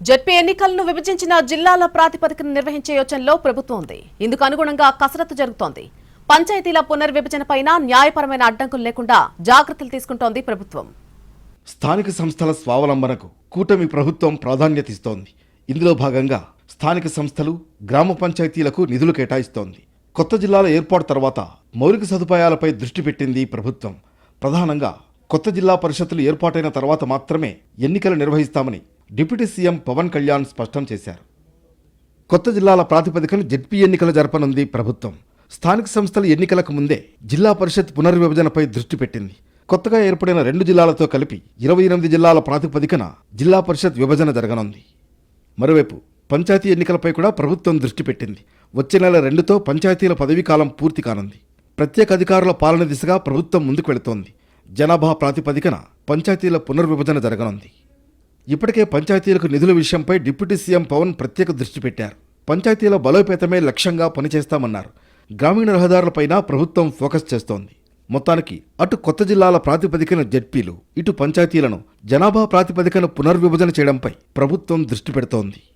ZP ఎన్నికలను విభజించిన జిల్లాల ప్రాతిపదికన నిర్వహించే యోచనలో ప్రభుత్వం ఉంది. ఇందుకు అనుగుణంగా కసరత్తు జరుగుతోంది. పంచాయతీల పునర్విభజనపైన న్యాయపరమైన అడ్డంకులు లేకుండా జాగ్రత్తలు తీసుకుంటోంది ప్రభుత్వం. స్థానిక సంస్థల స్వావలంబనకు కూటమి ప్రభుత్వం ప్రాధాన్యత ఇస్తోంది. ఇందులో భాగంగా స్థానిక సంస్థలు, గ్రామ పంచాయతీలకు నిధులు కేటాయిస్తోంది. కొత్త జిల్లాల ఏర్పాటు తర్వాత మౌలిక సదుపాయాలపై దృష్టి పెట్టింది ప్రభుత్వం. ప్రధానంగా కొత్త జిల్లా పరిషత్తులు ఏర్పాటైన తర్వాత మాత్రమే ఎన్నికలు నిర్వహిస్తామని డిప్యూటీ సీఎం పవన్ కళ్యాణ్ స్పష్టం చేశారు. కొత్త జిల్లాల ప్రాతిపదికన జెడ్పీ ఎన్నికలు జరపనుంది ప్రభుత్వం. స్థానిక సంస్థల ఎన్నికలకు ముందే జిల్లా పరిషత్ పునర్విభజనపై దృష్టి పెట్టింది. కొత్తగా ఏర్పడిన 2 జిల్లాలతో కలిపి 28 జిల్లాల ప్రాతిపదికన జిల్లా పరిషత్ విభజన జరగనుంది. మరోవైపు పంచాయతీ ఎన్నికలపై కూడా ప్రభుత్వం దృష్టి పెట్టింది. వచ్చే నెల 2తో పంచాయతీల పదవీకాలం పూర్తి కానుంది. ప్రత్యేక అధికారుల పాలన దిశగా ప్రభుత్వం ముందుకు వెళుతోంది. జనాభా ప్రాతిపదికన పంచాయతీల పునర్విభజన జరగనుంది. ఇప్పటికే పంచాయతీలకు నిధుల విషయంపై డిప్యూటీ సీఎం పవన్ ప్రత్యేక దృష్టి పెట్టారు. పంచాయతీల బలోపేతమే లక్ష్యంగా పనిచేస్తామన్నారు. గ్రామీణ రహదారులపైన ప్రభుత్వం ఫోకస్ చేస్తోంది. మొత్తానికి అటు కొత్త జిల్లాల ప్రాతిపదికన జెడ్పీలు, ఇటు పంచాయతీలను జనాభా ప్రాతిపదికన పునర్విభజన చేయడంపై ప్రభుత్వం దృష్టి పెడుతోంది.